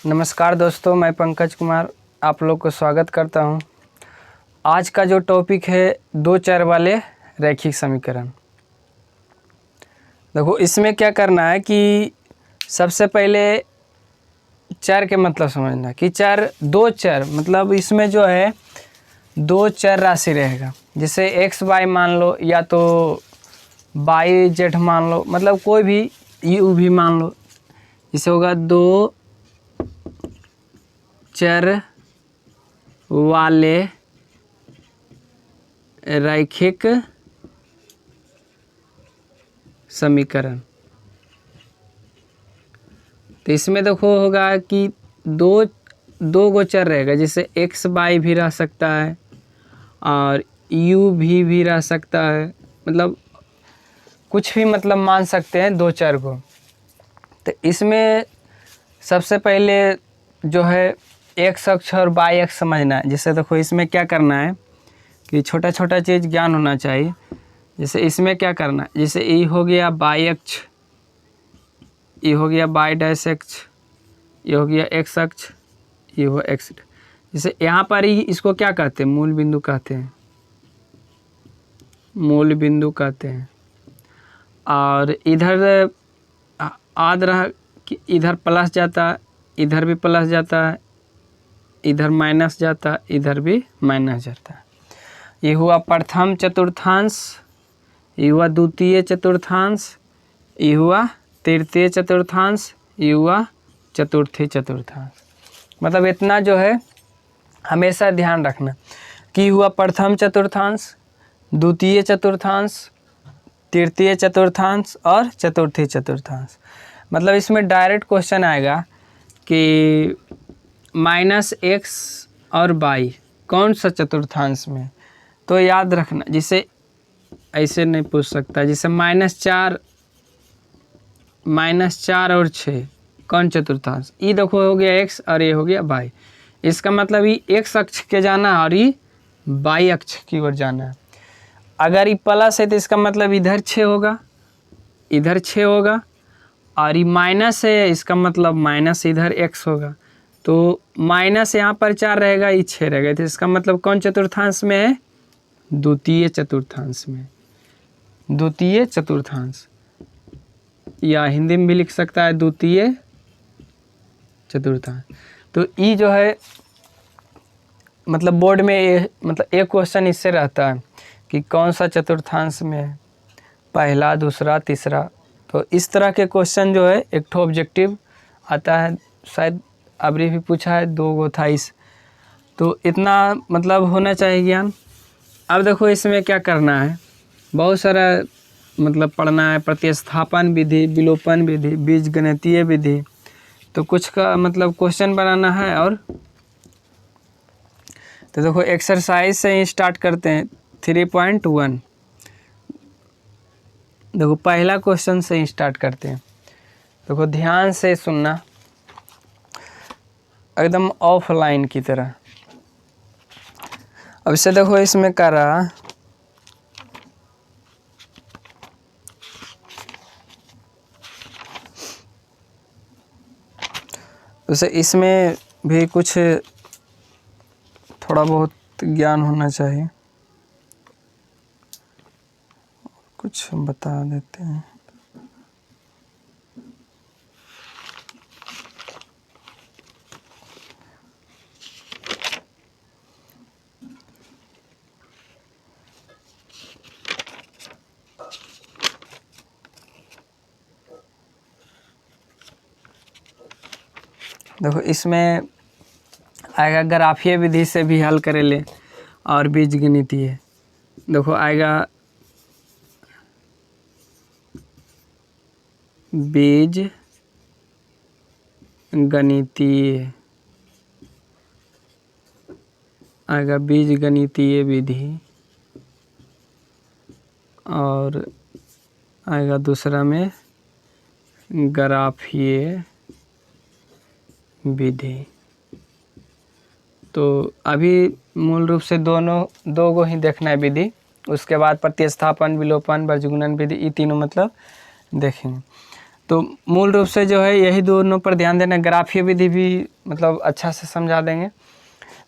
नमस्कार दोस्तों, मैं पंकज कुमार आप लोग को स्वागत करता हूं। आज का जो टॉपिक है दो चर वाले रैखिक समीकरण। देखो इसमें क्या करना है कि सबसे पहले चर के मतलब समझना कि चर दो चर मतलब इसमें जो है दो चर राशि रहेगा। जैसे एक्स वाई मान लो या तो वाई जेड मान लो, मतलब कोई भी यू भी मान लो। इसे होगा दो चर वाले रैखिक समीकरण। तो इसमें देखो होगा कि दो गो चर रहेगा, जैसे एक्स वाई भी रह सकता है और यू भी रह सकता है, मतलब कुछ भी मतलब मान सकते हैं दो चर को। तो इसमें सबसे पहले जो है एक्स अक्ष और वाई अक्ष समझना है। जैसे देखो इसमें क्या करना है कि छोटा छोटा चीज़ ज्ञान होना चाहिए। जैसे इसमें क्या करना है, जैसे ये हो गया वाई अक्ष, ये हो गया वाई डैश अक्ष, ये हो गया एक्स अक्ष, ये हो एक्स। जैसे यहाँ पर ही इसको क्या कहते हैं, मूल बिंदु कहते हैं, मूल बिंदु कहते हैं। और इधर याद रहा कि इधर प्लस जाता है, इधर भी प्लस जाता है, इधर माइनस जाता है, इधर भी माइनस जाता है। ये हुआ प्रथम चतुर्थांश, ये हुआ द्वितीय चतुर्थांश, ये हुआ तृतीय चतुर्थांश, ये हुआ चतुर्थी चतुर्थांश। मतलब इतना जो है हमेशा ध्यान रखना कि हुआ प्रथम चतुर्थांश, द्वितीय चतुर्थांश, तृतीय चतुर्थांश और चतुर्थी चतुर्थांश। मतलब इसमें डायरेक्ट क्वेश्चन आएगा कि माइनस एक्स और वाई कौन सा चतुर्थांश में, तो याद रखना। जिसे ऐसे नहीं पूछ सकता, जैसे -4 और 6 कौन चतुर्थांश। ये देखो हो गया एक्स और ये हो गया वाई। इसका मतलब ये एक्स अक्ष के जाना और ये वाई अक्ष की ओर जाना है। अगर ये प्लस है तो इसका मतलब इधर 6 होगा, इधर 6 होगा, और ये माइनस है इसका मतलब माइनस इधर एक्स होगा। तो माइनस यहाँ पर 4 रहेगा, ये 6 रहेगा। तो इसका मतलब कौन चतुर्थांश में है, द्वितीय चतुर्थांश में, द्वितीय चतुर्थांश, या हिंदी में भी लिख सकता है द्वितीय चतुर्थांश। तो ये जो है मतलब बोर्ड में मतलब एक क्वेश्चन इससे रहता है कि कौन सा चतुर्थांश में है, पहला, दूसरा, तीसरा। तो इस तरह के क्वेश्चन जो है एक ठो ऑब्जेक्टिव आता है, शायद अभी भी पूछा है 2 गो था इस। तो इतना मतलब होना चाहिए ज्ञान। अब देखो इसमें क्या करना है, बहुत सारा मतलब पढ़ना है, प्रतिस्थापन विधि, विलोपन विधि, बीजगणितीय विधि। तो कुछ का मतलब क्वेश्चन बनाना है। और तो देखो एक्सरसाइज से ही स्टार्ट करते हैं 3.1। देखो पहला क्वेश्चन से ही स्टार्ट करते हैं। देखो ध्यान से सुनना, एकदम ऑफलाइन की तरह। अब से देखो इसमें कर रहा, वैसे इसमें भी कुछ थोड़ा बहुत ज्ञान होना चाहिए। कुछ बता देते हैं। देखो इसमें आएगा ग्राफीय विधि से भी हल करे ले और बीजगणितीय। देखो आएगा बीज गणितीय, आएगा बीज गणितीय विधि, और आएगा दूसरा में ग्राफीय विधि। तो अभी मूल रूप से दो गो ही देखना है विधि, उसके बाद प्रतिस्थापन, विलोपन, वर्गुणन विधि, ये तीनों मतलब देखेंगे। तो मूल रूप से जो है यही दोनों पर ध्यान देना। ग्राफीय विधि भी मतलब अच्छा से समझा देंगे।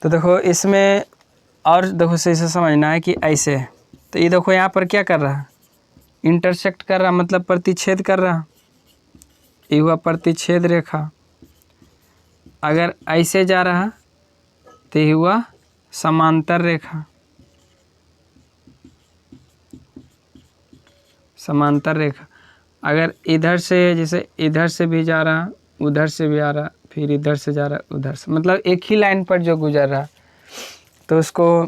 तो देखो इसमें और देखो सही से समझना है कि ऐसे है, तो ये देखो यहाँ पर क्या कर रहा है, इंटरसेक्ट कर रहा, मतलब प्रतिच्छेद कर रहा। ये हुआ प्रतिच्छेद रेखा। अगर ऐसे जा रहा तो ये हुआ समांतर रेखा। समांतर रेखा अगर इधर से, जैसे इधर से भी जा रहा, उधर से भी आ रहा, फिर इधर से जा रहा, उधर से, मतलब एक ही लाइन पर जो गुजर रहा, तो उसको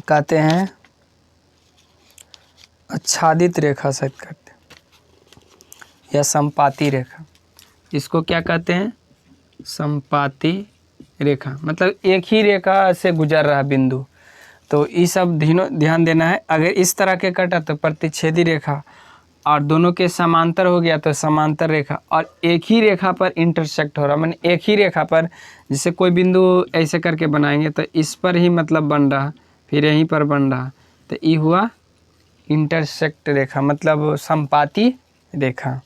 कहते हैं आच्छादित रेखा शायद कहते हैं, या समपाती रेखा। इसको क्या कहते हैं, समपाती रेखा। मतलब एक ही रेखा से गुजर रहा बिंदु। तो ये सब ध्यान देना है। अगर इस तरह के कटा तो प्रतिच्छेदी रेखा, और दोनों के समांतर हो गया तो समांतर रेखा, और एक ही रेखा पर इंटरसेक्ट हो रहा, माने एक ही रेखा पर, जैसे कोई बिंदु ऐसे करके बनाएंगे तो इस पर ही मतलब बन रहा, फिर यहीं पर बन रहा, तो ये हुआ इंटरसेक्ट रेखा, मतलब समपाती रेखा।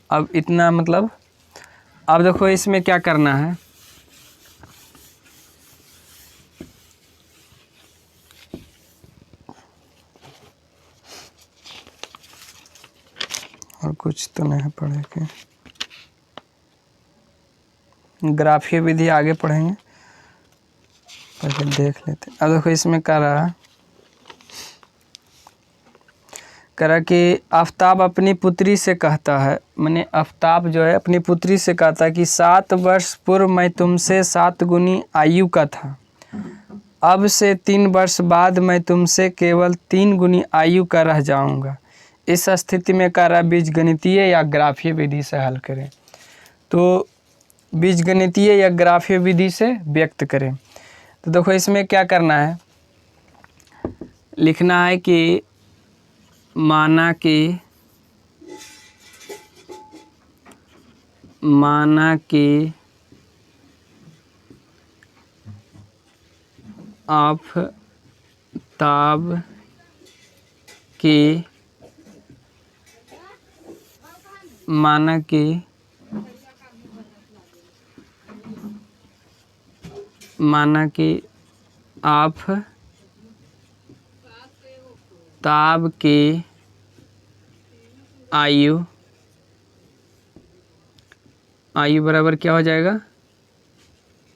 अब इतना मतलब, अब देखो इसमें क्या करना है, और कुछ तो नहीं पढ़े के, ग्राफीय विधि आगे पढ़ेंगे, पहले देख लेते। अब देखो इसमें कह रहा कि आफताब अपनी पुत्री से कहता है, मैंने आफताब जो है अपनी पुत्री से कहता है कि 7 वर्ष पूर्व मैं तुमसे 7 गुनी आयु का था, अब से 3 वर्ष बाद मैं तुमसे केवल 3 गुनी आयु का रह जाऊंगा। इस स्थिति में कह रहा बीजगणितीय या ग्राफीय विधि से हल करें। तो बीजगणितीय या ग्राफीय विधि से व्यक्त करें। तो देखो इसमें क्या करना है, लिखना है कि माना कि आफताब की आफताब की आयु बराबर क्या हो जाएगा,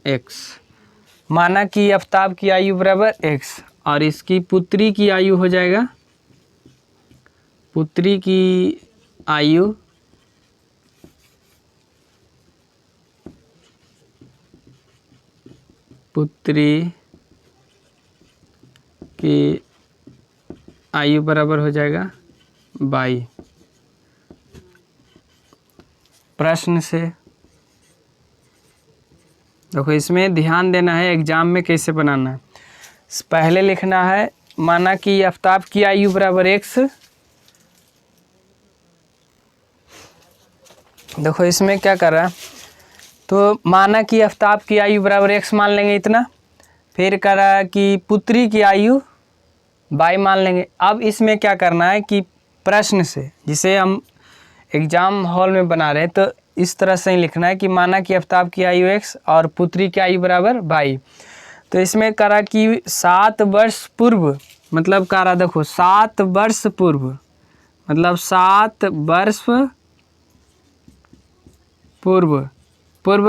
x। माना कि आफताब की आयु बराबर x, और इसकी पुत्री की आयु हो जाएगा, पुत्री की आयु बराबर हो जाएगा 22। प्रश्न से देखो इसमें ध्यान देना है, एग्जाम में कैसे बनाना है। पहले लिखना है माना कि आफताब की आयु बराबर x। देखो इसमें क्या कर रहा है, तो माना कि आफताब की आयु बराबर x मान लेंगे इतना, फिर कर रहा है कि पुत्री की आयु y मान लेंगे। अब इसमें क्या करना है कि प्रश्न से, जिसे हम एग्ज़ाम हॉल में बना रहे हैं, तो इस तरह से ही लिखना है कि माना कि आफताब की आयु x और पुत्री की आयु बराबर y। तो इसमें करा कि 7 वर्ष पूर्व, मतलब करा देखो 7 वर्ष पूर्व, मतलब 7 वर्ष पूर्व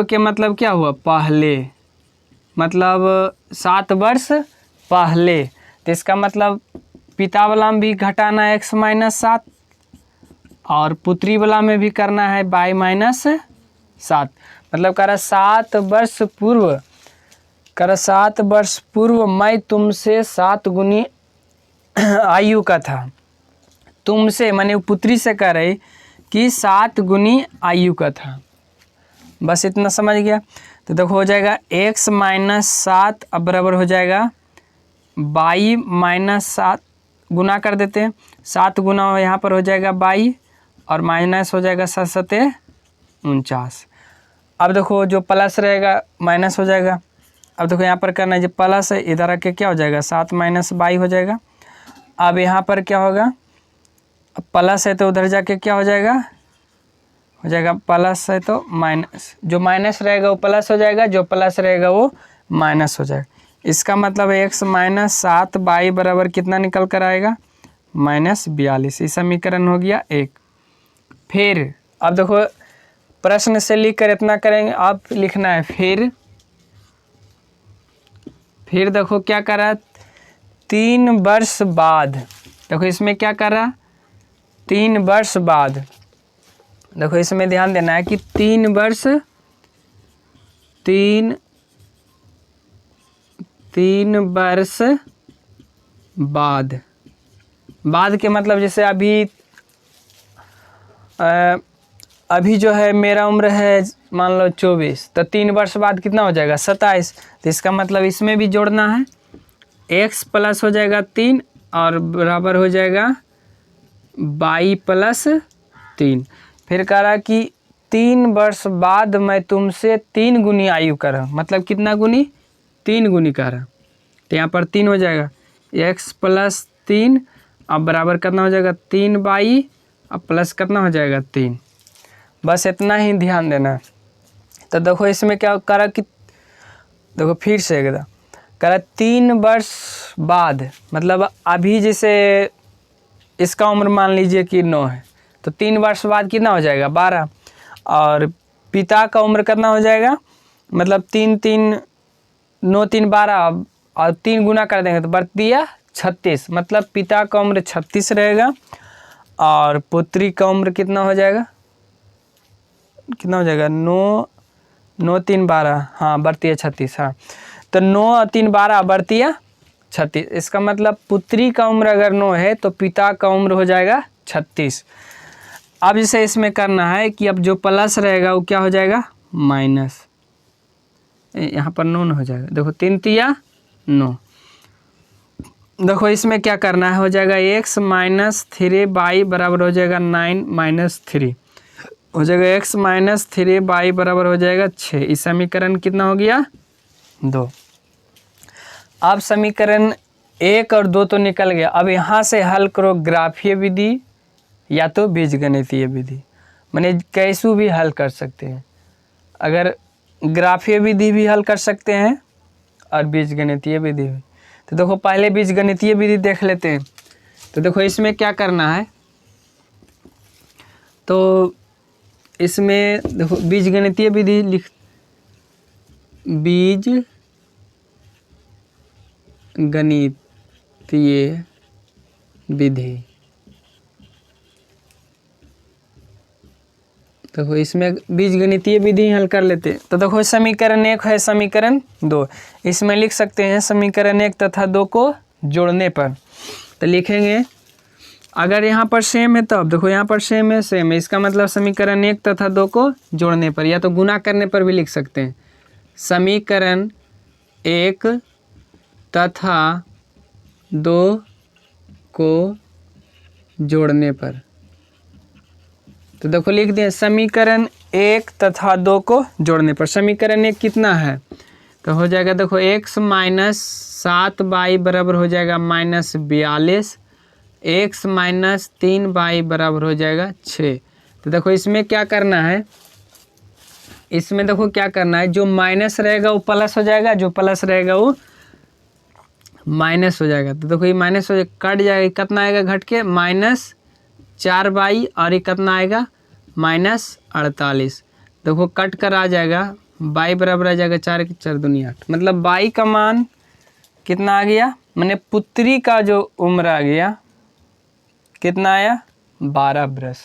के मतलब क्या हुआ, पहले, मतलब 7 वर्ष पहले। तो इसका मतलब पिता वाला में भी घटाना है x - 7, और पुत्री वाला में भी करना है y - 7। मतलब कह रहा 7 वर्ष पूर्व मैं तुमसे 7 गुनी आयु का था। तुमसे माने पुत्री से कह रहे कि 7 गुनी आयु का था। बस इतना समझ गया। तो देखो हो जाएगा x - 7 अब बराबर हो जाएगा y - 7, गुना कर देते हैं, 7 गुना यहाँ पर हो जाएगा y, और माइनस हो जाएगा 7 × 7 = 49। अब देखो जो प्लस रहेगा माइनस हो जाएगा। अब देखो यहाँ पर करना है, जो प्लस है इधर आके क्या हो जाएगा, 7 - y हो जाएगा। अब यहाँ पर क्या होगा, अब प्लस है तो उधर जाके क्या हो जाएगा, हो जाएगा प्लस है तो माइनस, जो माइनस रहेगा वो प्लस हो जाएगा, जो प्लस रहेगा वो माइनस हो जाएगा। इसका मतलब x माइनस 7y बराबर कितना निकल कर आएगा, -42। ये समीकरण हो गया 1। फिर अब देखो प्रश्न से लिख कर इतना करेंगे, अब लिखना है फिर देखो क्या करा, 3 वर्ष बाद, देखो इसमें क्या करा, 3 वर्ष बाद, देखो इसमें ध्यान देना है कि 3 वर्ष बाद के मतलब जैसे अभी जो है मेरा उम्र है मान लो 24, तो 3 वर्ष बाद कितना हो जाएगा 27। तो इसका मतलब इसमें भी जोड़ना है, x प्लस हो जाएगा 3 और बराबर हो जाएगा y प्लस 3। फिर कह रहा कि 3 वर्ष बाद मैं तुमसे 3 गुनी आयु कर रहा हूँ, मतलब कितना गुनी, 3 गुनी कर रहा। तो यहाँ पर 3 हो जाएगा, x प्लस 3 अब बराबर कितना हो जाएगा 3y, अब प्लस कितना हो जाएगा 3। बस इतना ही ध्यान देना है। तो देखो इसमें क्या करा कि देखो फिर से एकदम करा 3 वर्ष बाद, मतलब अभी जैसे इसका उम्र मान लीजिए कि 9 है, तो 3 वर्ष बाद कितना हो जाएगा 12, और पिता का उम्र कितना हो जाएगा, मतलब 3 9 3 12 और 3 गुना कर देंगे तो बढ़ दिया 36, मतलब पिता का उम्र 36 रहेगा और पुत्री का उम्र कितना हो जाएगा, 9 3 12, हाँ बढ़ती है 36, हाँ तो 9 और 3 12 बढ़ती है 36। इसका मतलब पुत्री का उम्र अगर 9 है तो पिता का उम्र हो जाएगा 36। अब जैसे इसमें करना है कि अब जो प्लस रहेगा वो क्या हो जाएगा माइनस, यहाँ पर 9 हो जाएगा, देखो 3 तिया 9। देखो इसमें क्या करना है, हो जाएगा x माइनस 3y बराबर हो जाएगा 9 माइनस 3, हो जाएगा x माइनस 3y बराबर हो जाएगा 6। इस समीकरण कितना हो गया 2। अब समीकरण 1 और 2 तो निकल गया, अब यहाँ से हल करो ग्राफीय विधि या तो बीजगणितीय विधि, माने कैसे भी हल कर सकते हैं। अगर ग्राफीय विधि भी हल कर सकते हैं और बीजगणितीय विधि भी। तो देखो पहले बीजगणितीय विधि देख लेते हैं। तो देखो इसमें क्या करना है, तो इसमें देखो बीजगणितीय विधि बीजगणितीय विधि, देखो इसमें बीजगणितीय विधि हल कर लेते हैं। तो देखो समीकरण 1 है समीकरण 2, इसमें लिख सकते हैं समीकरण 1 तथा 2 को जोड़ने पर। तो लिखेंगे अगर यहाँ पर सेम है तब, देखो यहाँ पर सेम है, इसका मतलब समीकरण 1 तथा 2 को जोड़ने पर, या तो गुना करने पर भी लिख सकते हैं। समीकरण 1 तथा 2 को जोड़ने पर, तो देखो लिख दिए समीकरण 1 तथा 2 को जोड़ने पर। समीकरण 1 कितना है, तो हो जाएगा देखो x माइनस 7y बराबर हो जाएगा -42, x माइनस 3y बराबर हो जाएगा 6। तो देखो इसमें क्या करना है, इसमें देखो क्या करना है, जो माइनस रहेगा वो प्लस हो जाएगा, जो प्लस रहेगा वो माइनस हो जाएगा। तो देखो ये माइनस हो जाएगा, कट जाएगा, कितना आएगा घट के -4y, और ये कितना आएगा -48। देखो कट कर आ जाएगा, y बराबर आ जाएगा 4 के 4 दूनी 8, मतलब y का मान कितना आ गया, मैंने पुत्री का जो उम्र आ गया कितना आया 12 वर्ष,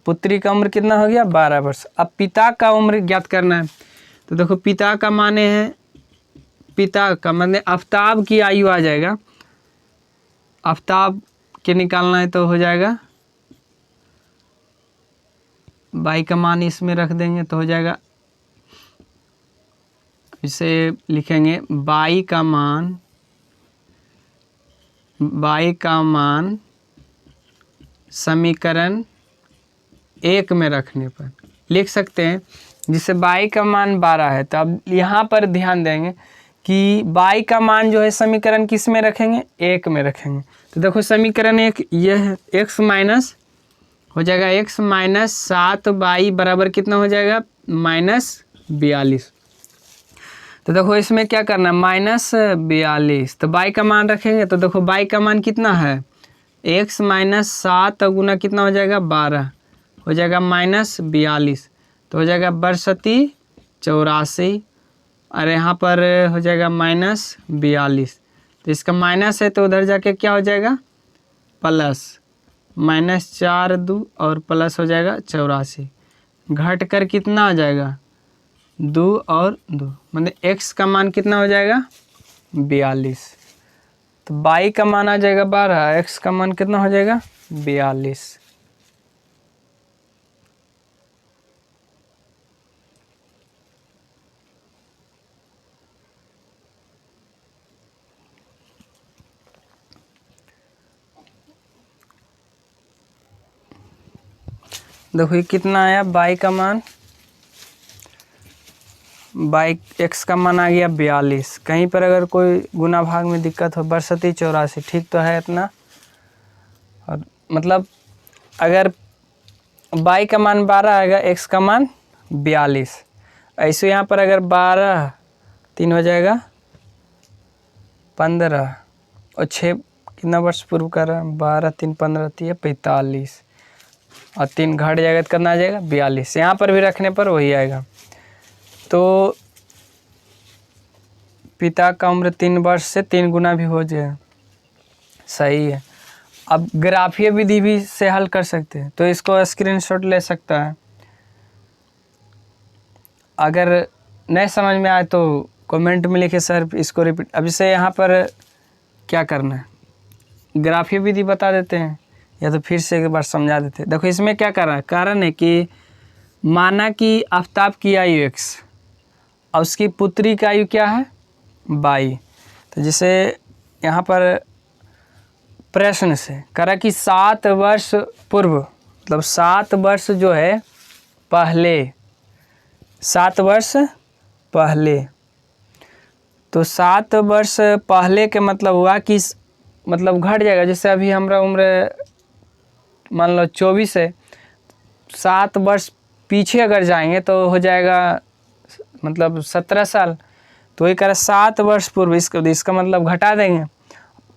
पुत्री का उम्र कितना हो गया 12 वर्ष। अब पिता का उम्र ज्ञात करना है। तो देखो पिता का माने है, पिता का माने आफ्ताब की आयु आ जाएगा, आफ्ताब के निकालना है तो हो जाएगा y का मान इसमें रख देंगे तो हो जाएगा, इसे लिखेंगे y का मान समीकरण 1 में रखने पर लिख सकते हैं, जिससे y का मान 12 है। तो अब यहाँ पर ध्यान देंगे कि y का मान जो है समीकरण किस में रखेंगे, 1 में रखेंगे। तो देखो समीकरण 1 ये है, x माइनस हो जाएगा x माइनस 7y बराबर कितना हो जाएगा, -42। तो देखो इसमें क्या करना है, -42। तो y का मान रखेंगे तो देखो y का मान कितना है, x माइनस 7 गुना कितना हो जाएगा, 12 हो जाएगा -42। तो हो जाएगा 8284 और यहाँ पर हो जाएगा -42। तो इसका माइनस है तो उधर जाके क्या हो जाएगा, प्लस, -4 2 और प्लस हो जाएगा 84, घट कर कितना हो जाएगा, 2 और 2, मतलब x का मान कितना हो जाएगा, 42। तो y का मान आ जाएगा 12, x का मान कितना हो जाएगा, 42। देखो ये कितना आया, y का मान, x का मान आ गया 42। कहीं पर अगर कोई गुना भाग में दिक्कत हो, 62 84 ठीक तो है इतना। और मतलब अगर y का मान 12 आएगा, x का मान 42। ऐसे यहाँ पर अगर 12 3 हो जाएगा 15 और 6 कितना वर्ष पूर्व कर रहा है, 12 3 15 3 45 और 3 घट जाएगा तो कितना आ जाएगा, 42। यहाँ पर भी रखने पर वही आएगा। तो पिता का उम्र 3 वर्ष से 3 गुना भी हो जाए, सही है। अब ग्राफीय विधि भी से हल कर सकते हैं, तो इसको स्क्रीनशॉट ले सकता है। अगर नहीं समझ में आए तो कमेंट में लिखे सर इसको रिपीट। अब इसे यहाँ पर क्या करना है, ग्राफीय विधि बता देते हैं या तो फिर से एक बार समझा देते हैं। देखो इसमें क्या कर रहा है, कारण है कि माना कि आफ्ताब की आयु x और उसकी पुत्री की आयु क्या है, y। तो जैसे यहाँ पर प्रश्न से करा कि 7 वर्ष पूर्व, मतलब 7 वर्ष जो है पहले, 7 वर्ष पहले, तो 7 वर्ष पहले के मतलब हुआ कि मतलब घट जाएगा। जैसे अभी हमारा उम्र मान लो 24 है, 7 वर्ष पीछे अगर जाएंगे तो हो जाएगा मतलब 17 साल। तो वही कह रहा 7 वर्ष पूर्व, इसका मतलब घटा देंगे।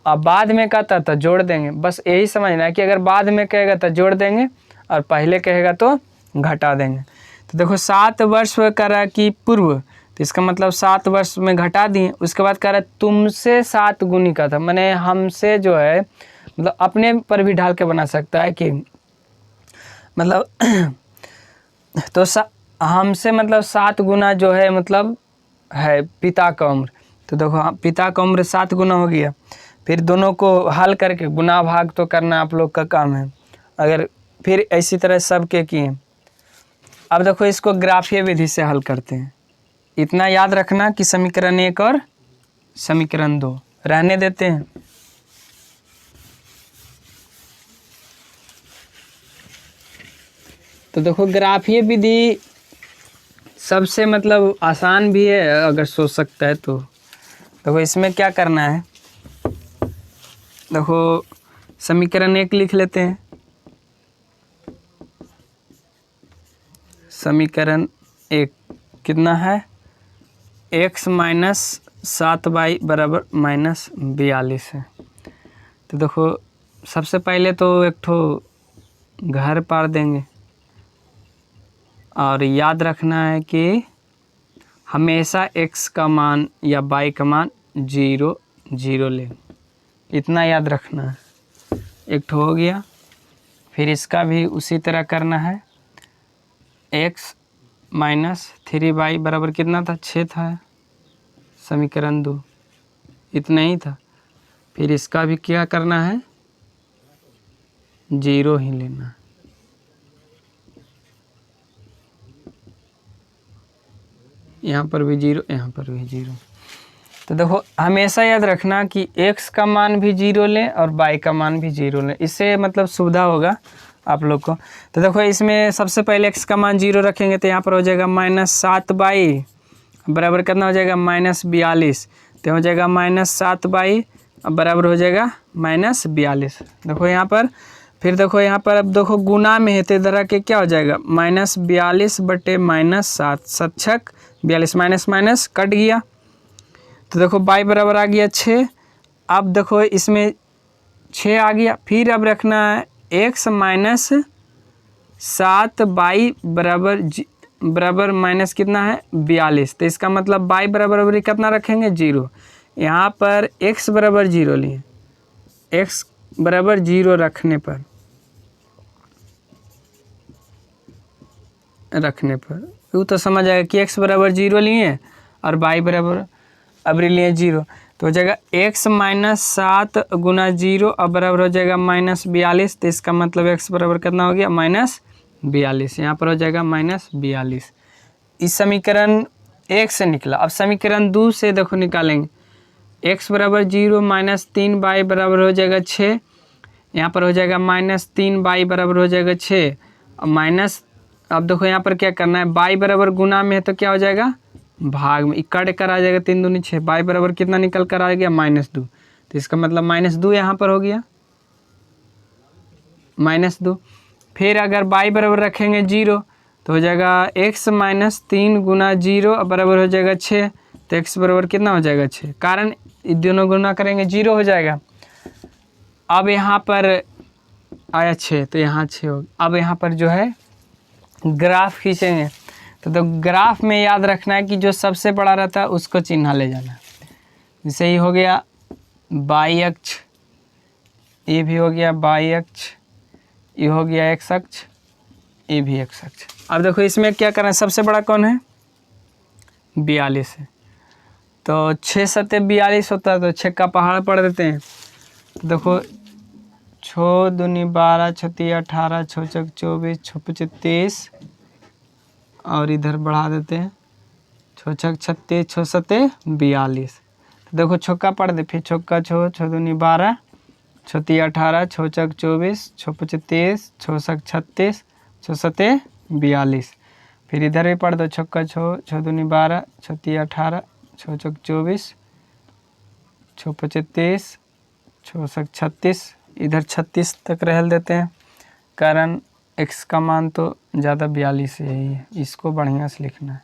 अब बाद में कहता तो जोड़ देंगे, बस यही समझना है कि अगर बाद में कहेगा तो जोड़ देंगे और पहले कहेगा तो घटा देंगे। तो देखो 7 वर्ष कह रहा है कि पूर्व, तो इसका मतलब 7 वर्ष में घटा दिए। उसके बाद कह रहा है तुमसे 7 गुनी का था, मैंने हमसे जो है मतलब अपने पर भी ढाल के बना सकता है कि मतलब तो हमसे मतलब 7 गुना जो है मतलब है पिता का उम्र। तो देखो पिता का उम्र 7 गुना हो गया। फिर दोनों को हल करके गुना भाग तो करना आप लोग का काम है। अगर फिर इसी तरह सब के किए। अब देखो इसको ग्राफीय विधि से हल करते हैं। इतना याद रखना कि समीकरण 1 और समीकरण 2 रहने देते हैं। तो देखो ग्राफीय विधि सबसे मतलब आसान भी है अगर सोच सकता है तो। देखो इसमें क्या करना है, देखो समीकरण 1 लिख लेते हैं। समीकरण 1 कितना है, x माइनस 7y बराबर -42 है। तो देखो सबसे पहले तो एक ठो घर पार देंगे और याद रखना है कि हमेशा x का मान या y का मान 0 0 लें, इतना याद रखना है। एक ठो हो गया। फिर इसका भी उसी तरह करना है। x माइनस 3y बराबर कितना था, 6 था। समीकरण 2 इतना ही था। फिर इसका भी क्या करना है, 0 ही लेना है। यहाँ पर भी 0, यहाँ पर भी 0। तो देखो हमेशा याद रखना कि x का मान भी 0 लें और y का मान भी 0 लें, इससे मतलब सुविधा होगा आप लोग को। तो देखो इसमें सबसे पहले x का मान 0 रखेंगे तो यहाँ पर हो जाएगा -7y बराबर कितना हो जाएगा, -42। तो हो जाएगा -7 अब बराबर हो जाएगा -42। देखो यहाँ पर, फिर देखो यहाँ पर, अब देखो गुना में है तो इधर आके क्या हो जाएगा -42 बटे -7, 7 42, माइनस माइनस कट गया। तो देखो बाई बराबर आ गया 6। अब देखो इसमें 6 आ गया, फिर अब रखना है x माइनस 7 बाई बराबर माइनस कितना है 42। तो इसका मतलब बाई बराबर कितना रखेंगे 0। यहाँ पर x बराबर 0 लिए, x बराबर 0 रखने पर वो तो समझ आएगा कि x बराबर 0 लिए और बाई बराबर अब लिए 0। तो हो जाएगा x माइनस 7 गुना 0 अब बराबर हो जाएगा -42। तो इसका मतलब x बराबर कितना हो गया -42। यहाँ पर हो जाएगा -42। इस समीकरण 1 से निकला। अब समीकरण 2 से देखो निकालेंगे। x बराबर 0 -3 बाई बराबर हो जाएगा 6। यहाँ पर हो जाएगा -3 बाई बराबर हो जाएगा 6 और माइनस, अब देखो यहाँ पर क्या करना है, बाई बराबर गुना में है तो क्या हो जाएगा भाग में, कट कर आ जाएगा 3 दूनी 6, बाई बराबर कितना निकल कर आ गया -2। तो इसका मतलब -2 यहाँ पर हो गया -2। फिर अगर बाई बराबर रखेंगे 0 तो हो जाएगा x माइनस 3 गुना 0 बराबर हो जाएगा 6। तो x बराबर कितना हो जाएगा 6, कारण दोनों गुना करेंगे 0 हो जाएगा। अब यहाँ पर आया 6 तो यहाँ 6 हो। अब यहाँ पर जो है ग्राफ खींचेंगे तो ग्राफ में याद रखना है कि जो सबसे बड़ा रहता है उसको चिन्ह ले जाना। जैसे ही हो गया बाई अक्ष, ये भी हो गया बाई अक्ष, ये हो गया x अक्ष, ये भी x अक्ष। अब देखो इसमें क्या करना है, सबसे बड़ा कौन है 42 है। तो 6 सत्ते 42 होता है, तो 6 का पहाड़ पढ़ देते हैं। देखो 6 दूनी 12, 6 तिया 18, 6 चक 24, 6 पचे 23 और इधर बढ़ा देते हैं 6 छक 36, 6 सत्ते 42। तो देखो छक्का पढ़ दे, फिर छक्का 6 दूनी 12, 6 तिया 18, 6 चक 24, 6 पचे 23, 6 सक 36, 6 सत्ते 42। फिर इधर भी पढ़ दो छक्का 6 दूनी 12, 6 तिया 18, 6 चक 24, 6 पचे 23, 6 सक 36, इधर 36 तक रहल देते हैं, कारण x का मान तो ज़्यादा 42 यही है, इसको बढ़िया से लिखना है,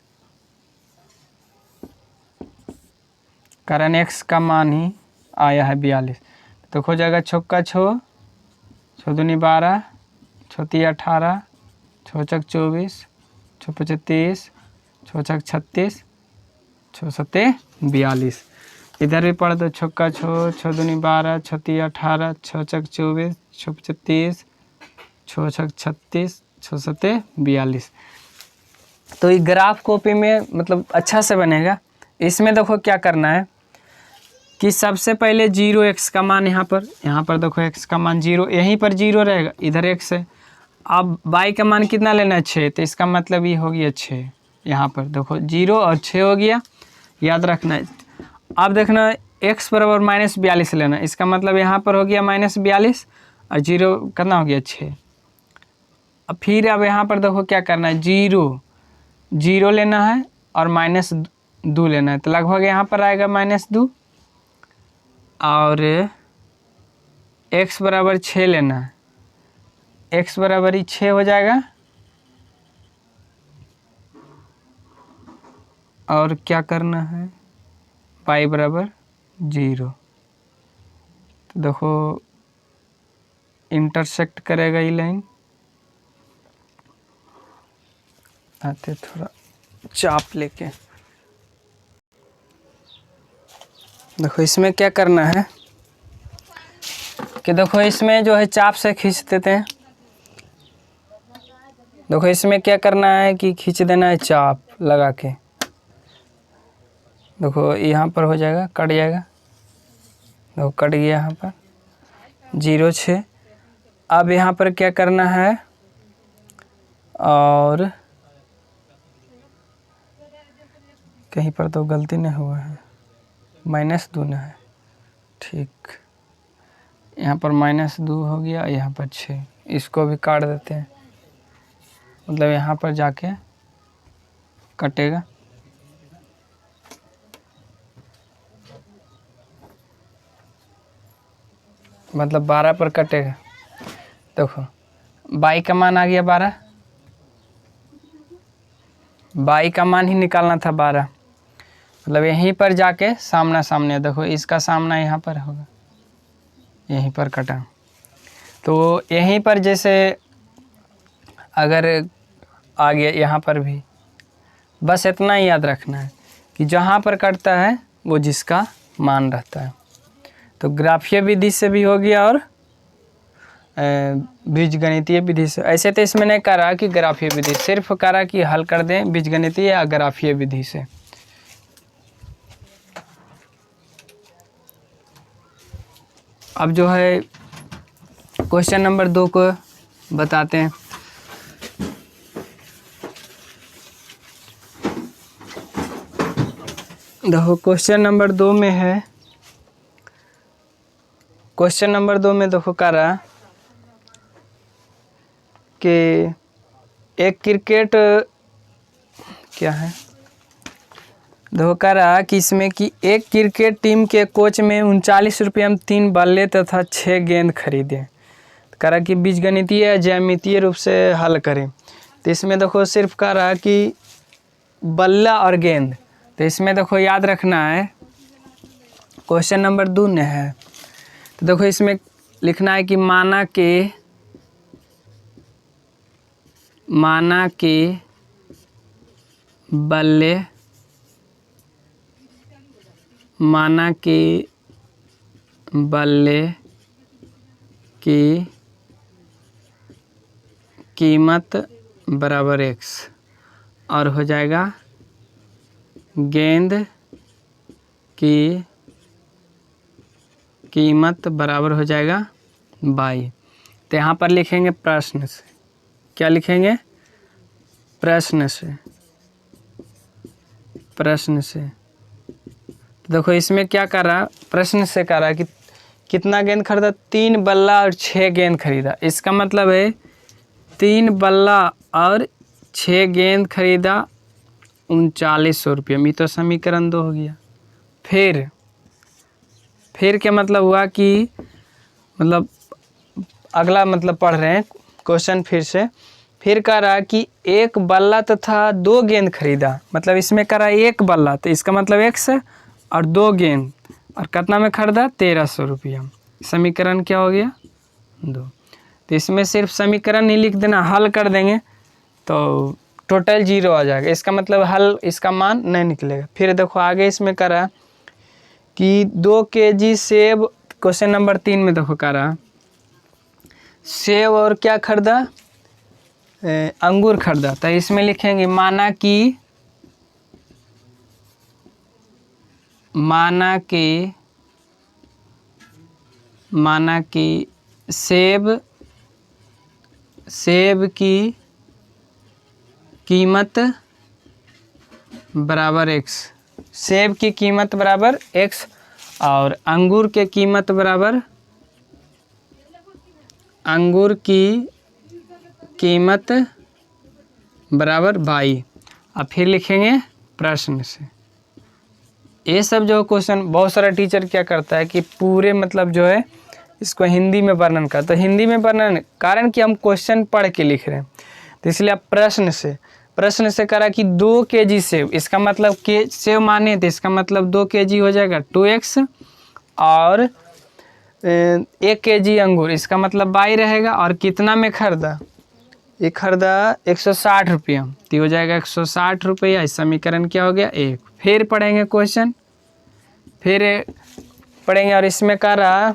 कारण x का मान ही आया है 42। तो हो जाएगा छक्का 6 दूनी 12, 6 तिया 18, 6 चक 24, 6 पचे 23, 6 चक 36, 6 सत्ते 42। इधर भी पढ़ दो छक्का 6 दूनी 12, 6 तिया 18, 6 चक 24, 6 पचे 23, 6 छक 36, 6 सत्ते 42। तो ये ग्राफ कॉपी में मतलब अच्छा से बनेगा। इसमें देखो क्या करना है कि सबसे पहले 0x का मान यहाँ पर देखो x का मान 0, यहीं पर 0 रहेगा, इधर x है। अब y का मान कितना लेना है 6, तो इसका मतलब ये हो गया 6। यहाँ पर देखो 0 और 6 हो गया, याद रखना है। अब देखना x बराबर -42 लेना, इसका मतलब यहाँ पर हो गया -42 और 0 कितना हो गया 6। अब फिर अब यहाँ पर देखो क्या करना है, 0 लेना है और -2 लेना है, तो लगभग यहाँ पर आएगा -2 और x बराबर 6 लेना है, x बराबर ही 6 हो जाएगा। और क्या करना है y बराबर 0, तो देखो इंटरसेक्ट करेगा ये लाइन, आते थोड़ा चाप लेके। देखो इसमें क्या करना है कि देखो इसमें जो है चाप से खींच देते हैं। देखो इसमें क्या करना है कि खींच देना है चाप लगा के। देखो यहाँ पर हो जाएगा, कट जाएगा, देखो कट गया यहाँ पर 0 6। अब यहाँ पर क्या करना है, और कहीं पर तो गलती नहीं हुआ है, -2 ना है, ठीक, यहाँ पर -2 हो गया, यहाँ पर 6, इसको भी काट देते हैं, मतलब यहाँ पर जाके कटेगा। मतलब 12 पर कटेगा। देखो बाई का मान आ गया 12, बाई का मान ही निकालना था 12, मतलब यहीं पर जाके सामना सामने, देखो इसका सामना यहाँ पर होगा, यहीं पर कटा। तो यहीं पर जैसे अगर आ गया यहाँ पर भी, बस इतना ही याद रखना है कि जहाँ पर कटता है वो जिसका मान रहता है। तो ग्राफीय विधि से भी हो गया और बीजगणितीय विधि से। ऐसे तो इसमें नहीं करा कि ग्राफीय विधि, सिर्फ करा कि हल कर दें बीजगणितीय या ग्राफीय विधि से। अब जो है क्वेश्चन नंबर 2 को बताते हैं। देखो क्वेश्चन नंबर 2 में है, क्वेश्चन नंबर 2 में देखो करा कि एक क्रिकेट क्या है, देखो करा कि इसमें कि एक क्रिकेट टीम के कोच में 39 रुपये में 3 बल्ले तथा 6 गेंद खरीदे। करा कि बीजगणितीय या ज्यामितीय रूप से हल करें। तो इसमें देखो सिर्फ करा कि बल्ला और गेंद, तो इसमें देखो याद रखना है क्वेश्चन नंबर 2 में है। तो देखो इसमें लिखना है कि माना के बल्ले, माना के बल्ले की कीमत बराबर x और हो जाएगा गेंद की कीमत बराबर हो जाएगा y। तो यहाँ पर लिखेंगे प्रश्न से, क्या लिखेंगे, प्रश्न से। तो देखो इसमें क्या करा, प्रश्न से करा कि कितना गेंद खरीदा, 3 बल्ला और 6 गेंद खरीदा। इसका मतलब है 3 बल्ला और 6 गेंद खरीदा 3900 रुपये में, तो समीकरण 2 हो गया। फिर क्या मतलब हुआ कि मतलब अगला मतलब पढ़ रहे हैं क्वेश्चन फिर कह रहा कि एक बल्ला तथा 2 गेंद खरीदा, मतलब इसमें कह रहा है 1 बल्ला, तो इसका मतलब x और 2 गेंद, और कितना में खरीदा 1300 रुपया। समीकरण क्या हो गया 2। तो इसमें सिर्फ समीकरण नहीं लिख देना, हल कर देंगे तो टोटल 0 आ जाएगा, इसका मतलब हल इसका मान नहीं निकलेगा। फिर देखो आगे इसमें करा कि 2 kg सेब, क्वेश्चन नंबर 3 में देखो करा सेब और क्या खरीदा, अंगूर खरीदा। तो इसमें लिखेंगे माना कि सेब की कीमत बराबर x, सेब की कीमत बराबर x और अंगूर की कीमत बराबर y। अब फिर लिखेंगे प्रश्न से। ये सब जो क्वेश्चन बहुत सारा टीचर क्या करता है कि पूरे मतलब जो है इसको हिंदी में वर्णन करता है। तो हिंदी में वर्णन कारण कि हम क्वेश्चन पढ़ के लिख रहे हैं, तो इसलिए आप प्रश्न से करा कि 2 kg सेब, इसका मतलब के सेब माने तो इसका मतलब 2 kg हो जाएगा 2x, और 1 kg अंगूर, इसका मतलब y रहेगा। और कितना में खरीदा, ये खरीदा 160 रुपया, तो हो जाएगा 160 रुपया। इस समीकरण क्या हो गया 1। फिर पढ़ेंगे क्वेश्चन, और इसमें कह रहा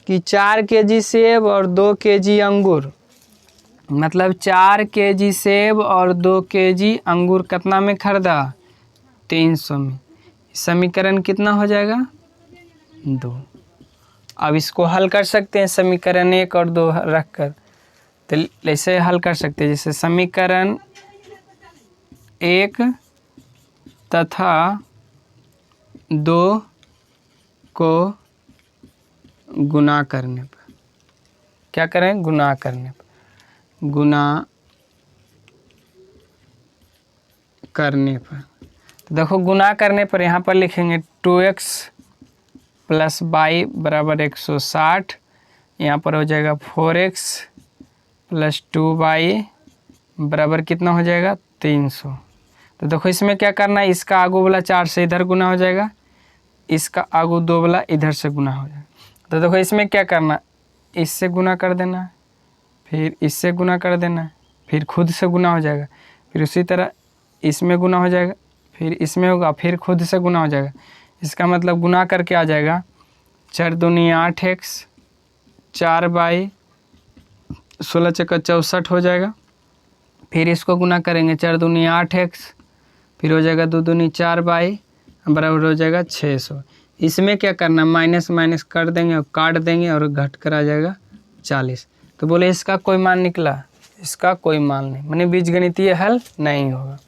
कि 4 kg सेब और 2 kg अंगूर, मतलब 4 kg सेब और 2 kg अंगूर कितना में खरीदा 300 में। समीकरण कितना हो जाएगा 2। अब इसको हल कर सकते हैं समीकरण 1 और 2 रख कर, तो ऐसे हल कर सकते हैं जैसे समीकरण 1 तथा 2 को गुना करने पर, क्या करें, गुना करने पर। तो देखो गुना करने पर यहाँ पर लिखेंगे 2x + y बराबर 160, यहाँ पर हो जाएगा 4x + 2y बराबर कितना हो जाएगा 300। तो देखो इसमें क्या करना है, इसका आगू वाला 4 से इधर गुना हो जाएगा, इसका आगू 2 वाला इधर से गुना हो जाएगा। तो देखो इसमें क्या करना, इससे गुना कर देना, फिर इससे गुना कर देना, फिर खुद से गुना हो जाएगा, फिर उसी तरह इसमें गुना हो जाएगा, फिर इसमें होगा, फिर खुद से गुना हो जाएगा। इसका मतलब गुना करके आ जाएगा 4 दूनी 8x 4y 16 चक्का 64 हो जाएगा। फिर इसको गुना करेंगे 4 दूनी 8x, फिर हो जाएगा 2 दूनी 4y बराबर हो जाएगा 600। इसमें क्या करना, माइनस माइनस कर देंगे और काट देंगे और घट कर आ जाएगा 40। तो बोले इसका कोई मान निकला, इसका कोई मान नहीं, माने बीजगणितीय हल नहीं होगा।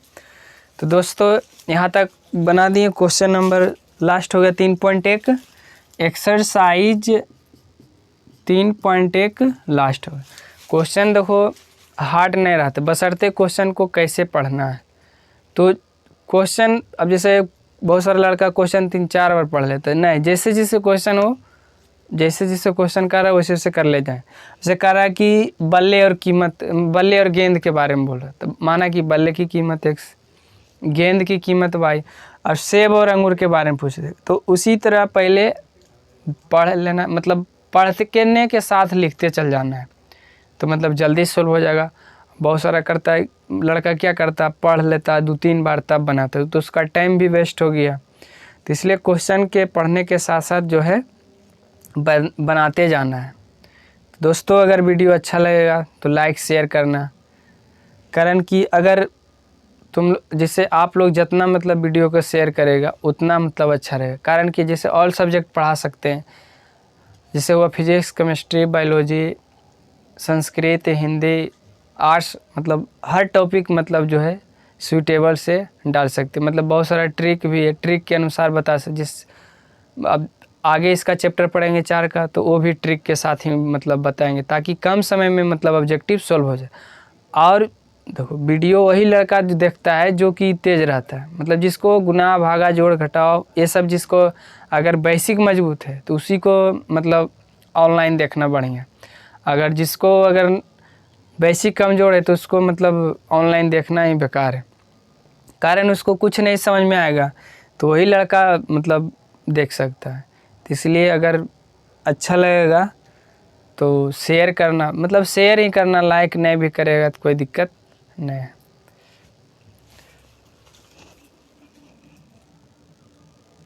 तो दोस्तों यहाँ तक बना दिए। क्वेश्चन नंबर लास्ट हो गया 3.1, एक्सरसाइज 3.1 लास्ट हो गया। क्वेश्चन देखो हार्ड नहीं रहते, बशर्ते क्वेश्चन को कैसे पढ़ना है। तो क्वेश्चन अब जैसे बहुत सारा लड़का क्वेश्चन 3-4 बार पढ़ लेता है, नहीं, जैसे जैसे क्वेश्चन हो, जैसे जैसे क्वेश्चन कर रहा है वैसे वैसे कर ले जाएँ। जैसे कह रहा है कि बल्ले और गेंद के बारे में बोल रहा है, तो माना कि बल्ले की कीमत x, गेंद की कीमत y, और सेब और अंगूर के बारे में पूछ दे, तो उसी तरह पहले पढ़ लेना, मतलब पढ़ने के साथ लिखते चल जाना है, तो मतलब जल्दी सोल्व हो जाएगा। बहुत सारा करता है लड़का, क्या करता है पढ़ लेता है 2-3 बार तब बनाता है, तो उसका टाइम भी वेस्ट हो गया। तो इसलिए क्वेश्चन के पढ़ने के साथ साथ जो है बनाते जाना है। दोस्तों अगर वीडियो अच्छा लगेगा तो लाइक शेयर करना, कारण कि अगर तुम जैसे आप लोग जितना मतलब वीडियो को शेयर करेगा उतना मतलब अच्छा रहेगा। कारण कि जैसे ऑल सब्जेक्ट पढ़ा सकते हैं, जैसे हुआ physics, chemistry, biology, Sanskrit, Hindi, arts, मतलब हर टॉपिक मतलब जो है सूटेबल से डाल सकते हैं। मतलब बहुत सारा ट्रिक भी है, ट्रिक के अनुसार बता सकते। जिस अब आगे इसका चैप्टर पढ़ेंगे 4 का, तो वो भी ट्रिक के साथ ही मतलब बताएंगे, ताकि कम समय में मतलब ऑब्जेक्टिव सॉल्व हो जाए। और देखो वीडियो वही लड़का जो देखता है जो कि तेज रहता है, मतलब जिसको गुना भागा जोड़ घटाव ये सब, जिसको अगर बेसिक मजबूत है तो उसी को मतलब ऑनलाइन देखना बढ़िया। अगर जिसको अगर बेसिक कमज़ोर है तो उसको मतलब ऑनलाइन देखना ही बेकार है, कारण उसको कुछ नहीं समझ में आएगा। तो वही लड़का मतलब देख सकता है। तो इसलिए अगर अच्छा लगेगा तो शेयर करना, मतलब शेयर ही करना, लाइक नहीं भी करेगा तो कोई दिक्कत नहीं है।